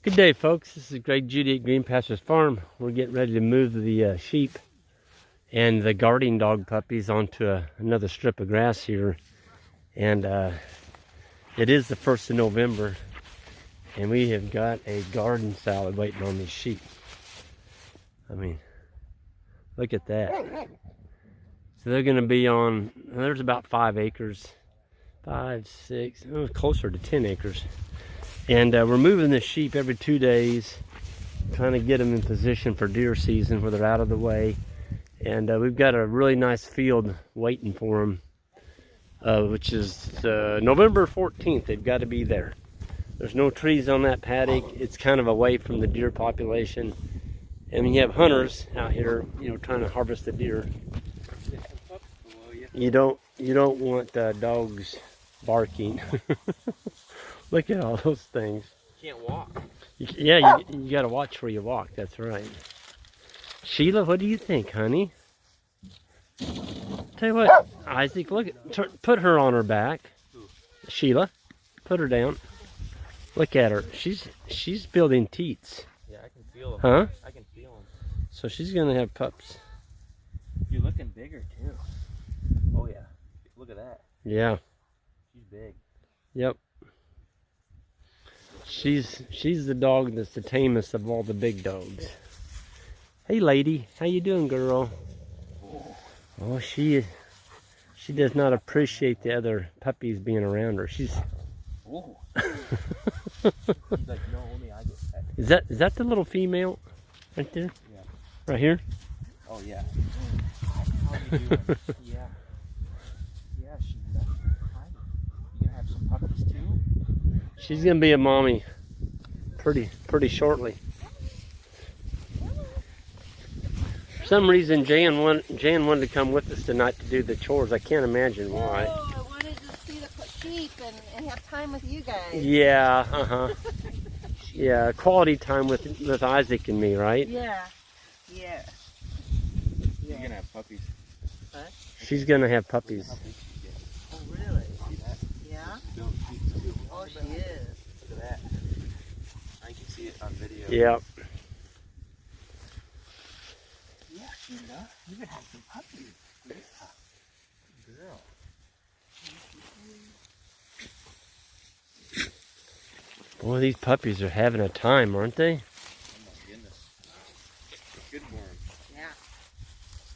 Good day, folks. This is Greg Judy at Green Pastures Farm. We're getting ready to move the sheep and the guarding dog puppies onto another strip of grass here. And it is the 1st of November, and we have got a garden salad waiting on these sheep. I mean, look at that. So they're going to be on, there's about 5 acres, 5, 6, closer to 10 acres. And we're moving the sheep every 2 days, trying to get them in position for deer season where they're out of the way. And we've got a really nice field waiting for them, which is November 14th. They've got to be there. There's no trees on that paddock. It's kind of away from the deer population. And you have hunters out here, you know, trying to harvest the deer. You don't want dogs barking. Look at all those things. You can't walk. Yeah, you got to watch where you walk. That's right. Sheila, what do you think, honey? Tell you what, Isaac, look at, put her on her back. Sheila, put her down. Look at her. She's building teats. Yeah, I can feel them. Huh? I can feel them. So she's gonna have pups. You're looking bigger too. Oh yeah. Look at that. Yeah. She's big. Yep. She's the dog that's the tamest of all the big dogs. Hey lady, how you doing, girl? Oh, she does not appreciate the other puppies being around her. She's Oh. She's like, no, only I get pet. Is that the little female right there? Yeah. Right here? Oh yeah. How you doing? Yeah. Yeah, she's hi. You gonna have some puppies too? She's gonna be a mommy pretty shortly. For some reason, Jan wanted to come with us tonight to do the chores. I can't imagine why. Oh, I wanted to see the sheep and have time with you guys. Yeah, yeah, quality time with Isaac and me, right? Yeah. Yeah. You're gonna have puppies. What? She's gonna have puppies. Oh, really? See that? Yeah? Oh, she is. Look at that. I can see it on video. Yep. Yeah, Sheila. You can have some puppies. Yeah. Girl. Boy, these puppies are having a time, aren't they? Oh my goodness. Good for them. Yeah.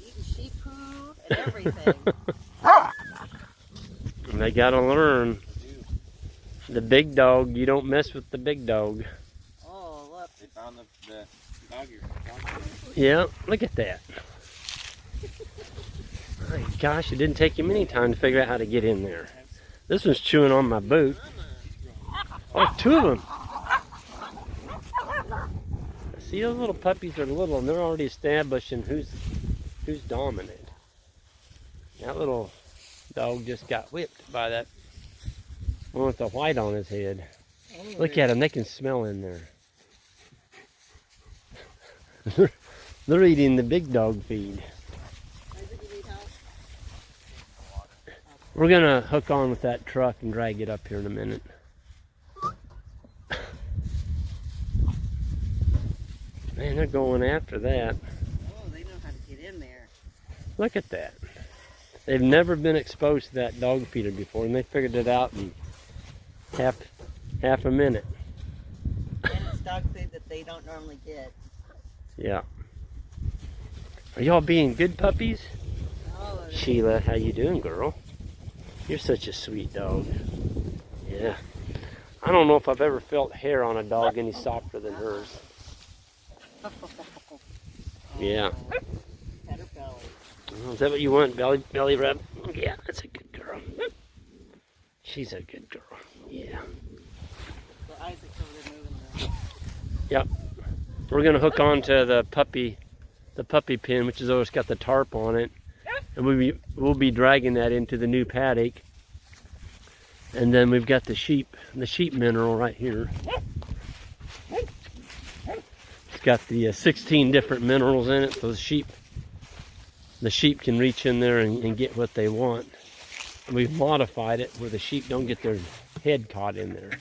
Eating sheep poo and everything. And they gotta learn. The big dog, you don't mess with the big dog. Oh, look. They found the doggy. Yeah, look at that. My gosh, it didn't take him any time to figure out how to get in there. This one's chewing on my boot. Oh, 2 of them. See, those little puppies are little, and they're already establishing who's dominant. That little dog just got whipped by that one with the white on his head. Look at them, they can smell in there. They're eating the big dog feed. We're gonna hook on with that truck and drag it up here in a minute. Man, they're going after that. Oh, they know how to get in there. Look at that. They've never been exposed to that dog feeder before, and they figured it out in half a minute. And it's dog food that they don't normally get. Yeah. Are y'all being good puppies? Oh, Sheila, how you doing, girl? You're such a sweet dog. Yeah. I don't know if I've ever felt hair on a dog any softer than hers. Yeah. Pet her belly. Oh, is that what you want? Belly rub? Yeah, that's a good girl. She's a good girl. Yeah. So Isaac's over there moving the... Yep. We're gonna hook onto the puppy pen, which has always got the tarp on it, and we'll be dragging that into the new paddock. And then we've got the sheep mineral right here. It's got the 16 different minerals in it, so the sheep can reach in there and get what they want. And we've modified it where the sheep don't get their head caught in there.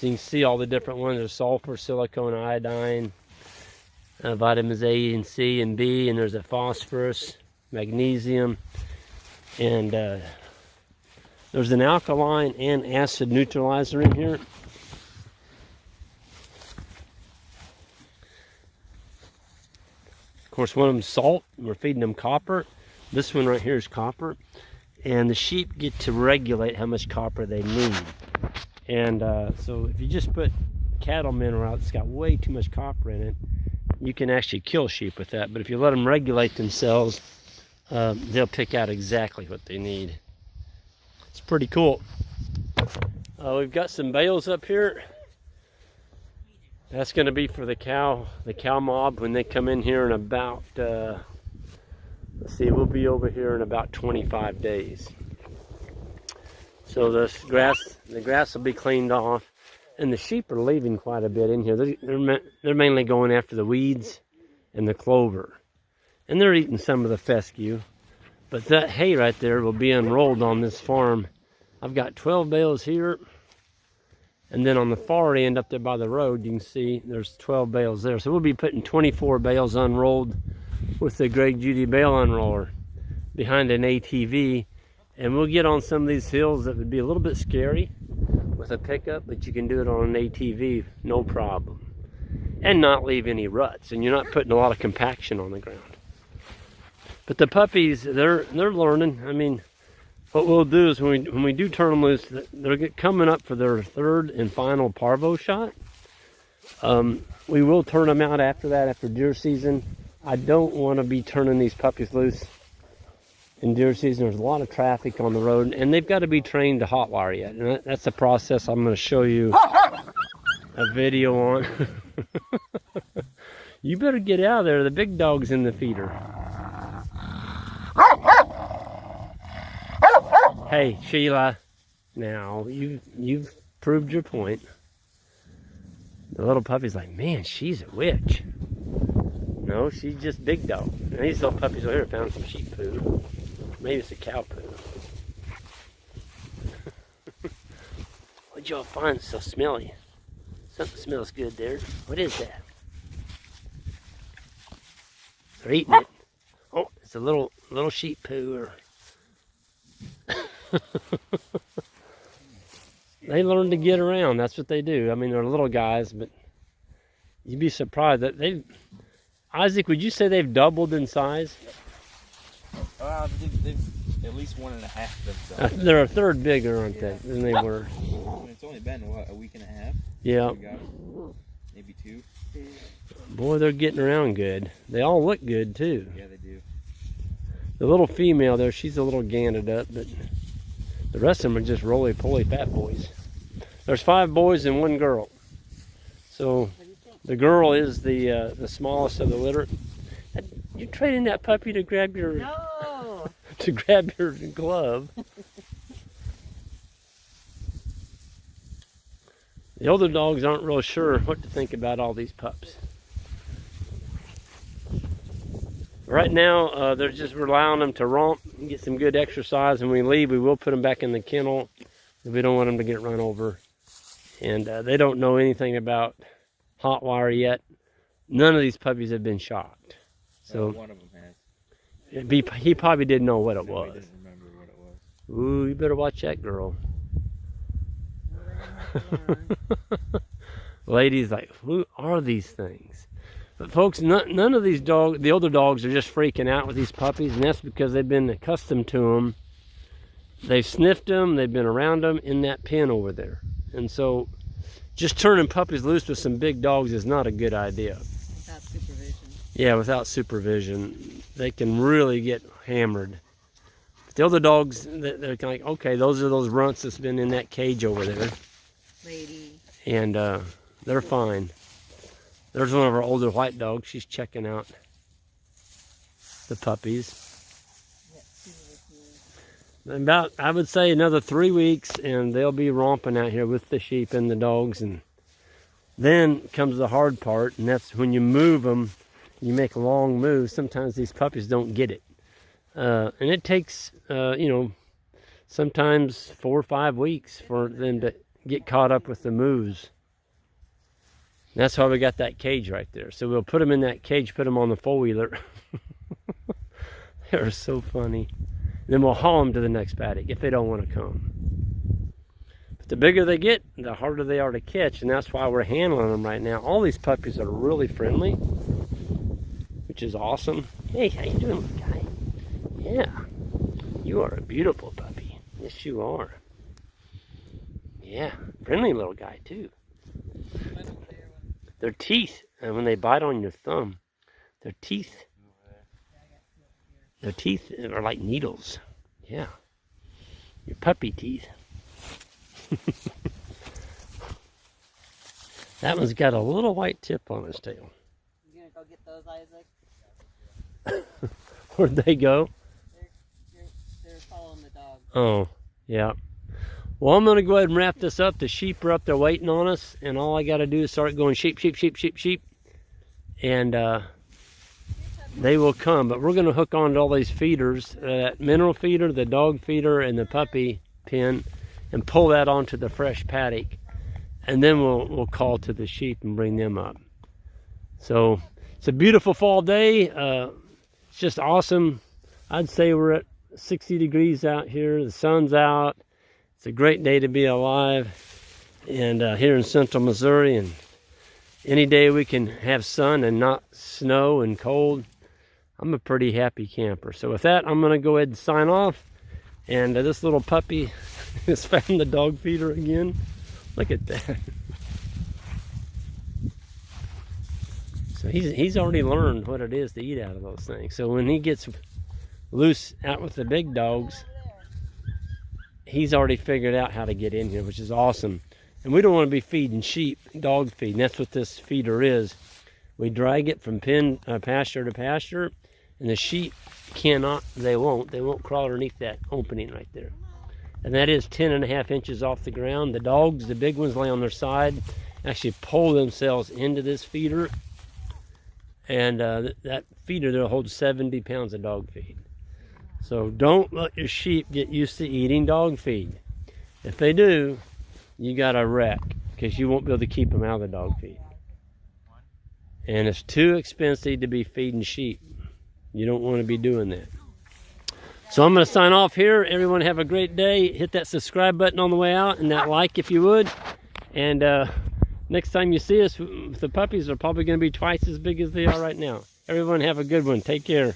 You can see all the different ones. There's sulfur, silicone, iodine, vitamins A and C and B, and there's a phosphorus, magnesium, and there's an alkaline and acid neutralizer in here. Of course, one of them's salt. We're feeding them copper. This one right here is copper. And the sheep get to regulate how much copper they need. And so if you just put cattle mineral out that's got way too much copper in it, you can actually kill sheep with that. But if you let them regulate themselves, they'll pick out exactly what they need. It's pretty cool. We've got some bales up here. That's going to be for the cow mob when they come in here in about, let's see, we'll be over here in about 25 days. So the grass will be cleaned off, and the sheep are leaving quite a bit in here. They're mainly going after the weeds and the clover, and they're eating some of the fescue. But that hay right there will be unrolled on this farm. I've got 12 bales here. And then on the far end up there by the road, you can see there's 12 bales there. So we'll be putting 24 bales unrolled with the Greg Judy bale unroller behind an ATV. And we'll get on some of these hills that would be a little bit scary with a pickup, but you can do it on an ATV, no problem. And not leave any ruts. And you're not putting a lot of compaction on the ground. But the puppies, they're learning. I mean, what we'll do is when we do turn them loose, they're coming up for their third and final parvo shot. We will turn them out after that, after deer season. I don't want to be turning these puppies loose in deer season. There's a lot of traffic on the road, and they've got to be trained to hotwire yet. And that's the process I'm going to show you a video on. You better get out of there. The big dog's in the feeder. Hey, Sheila, now you've proved your point. The little puppy's like, man, she's a witch. No, she's just big dog. And these little puppies over here found some sheep poo. Maybe it's a cow poo. What'd y'all find so smelly? Something smells good there. What is that? They're eating it. Oh, it's a little sheep poo or... They learn to get around. That's what they do. I mean, they're little guys, but you'd be surprised that they've... Isaac, would you say they've doubled in size? They've at least 1.5 themselves. They're a third bigger, aren't they, than they were? It's only been, what, a week and a half? Yeah. Maybe 2. Boy, they're getting around good. They all look good, too. Yeah, they do. The little female there, she's a little ganned up, but the rest of them are just roly-poly fat boys. There's 5 boys and 1 girl. So the girl is the smallest of the litter. You trading that puppy to grab your to grab your glove. The older dogs aren't real sure what to think about all these pups. Right now, we're allowing them to romp and get some good exercise. And when we leave, we will put them back in the kennel if we don't want them to get run over. And they don't know anything about hot wire yet. None of these puppies have been shocked. So one of them has. He probably didn't know what it was. He didn't remember what it was. Ooh, you better watch that girl. Ladies like, who are these things? But folks, none of these dogs, the older dogs, are just freaking out with these puppies, and that's because they've been accustomed to them. They've sniffed them, they've been around them in that pen over there. And so just turning puppies loose with some big dogs is not a good idea. Without supervision. Yeah, without supervision. They can really get hammered. But the older dogs, they're kind of like, okay, those are those runts that's been in that cage over there. Lady. And they're fine. There's one of our older white dogs. She's checking out the puppies. About, I would say, another 3 weeks, and they'll be romping out here with the sheep and the dogs. And then comes the hard part, and that's when you move them, you make long moves. Sometimes these puppies don't get it. And it takes, sometimes 4 or 5 weeks for them to get caught up with the moves. That's why we got that cage right there. So we'll put them in that cage, put them on the four-wheeler. They're so funny. Then we'll haul them to the next paddock if they don't want to come. But the bigger they get, the harder they are to catch, and that's why we're handling them right now. All these puppies are really friendly, which is awesome. Hey, how you doing, little guy? Yeah, you are a beautiful puppy. Yes, you are. Yeah, friendly little guy too. Their teeth, and when they bite on your thumb, their teeth are like needles. Yeah, your puppy teeth. That one's got a little white tip on his tail. You gonna go get those, Isaac? Where'd they go? They're following the dog. Oh, yeah. Well, I'm going to go ahead and wrap this up. The sheep are up there waiting on us, and all I got to do is start going sheep, sheep, sheep, sheep, sheep. And they will come. But we're going to hook on to all these feeders, that mineral feeder, the dog feeder, and the puppy pen, and pull that onto the fresh paddock. And then we'll call to the sheep and bring them up. So it's a beautiful fall day. It's just awesome. I'd say we're at 60 degrees out here. The sun's out. It's a great day to be alive, and here in central Missouri, and any day we can have sun and not snow and cold, I'm a pretty happy camper. So with that, I'm going to go ahead and sign off, and this little puppy has found the dog feeder again. Look at that. So he's already learned what it is to eat out of those things. So when he gets loose out with the big dogs, he's already figured out how to get in here, which is awesome. And we don't want to be feeding sheep, dog feed, and that's what this feeder is. We drag it from pasture to pasture, and the sheep they won't crawl underneath that opening right there. And that is 10.5 inches off the ground. The dogs, the big ones, lay on their side, actually pull themselves into this feeder. And that feeder there holds 70 pounds of dog feed. So don't let your sheep get used to eating dog feed. If they do, you got a wreck, because you won't be able to keep them out of the dog feed. And it's too expensive to be feeding sheep. You don't want to be doing that. So I'm going to sign off here. Everyone have a great day. Hit that subscribe button on the way out, and that like if you would. And next time you see us, the puppies are probably going to be twice as big as they are right now. Everyone have a good one. Take care.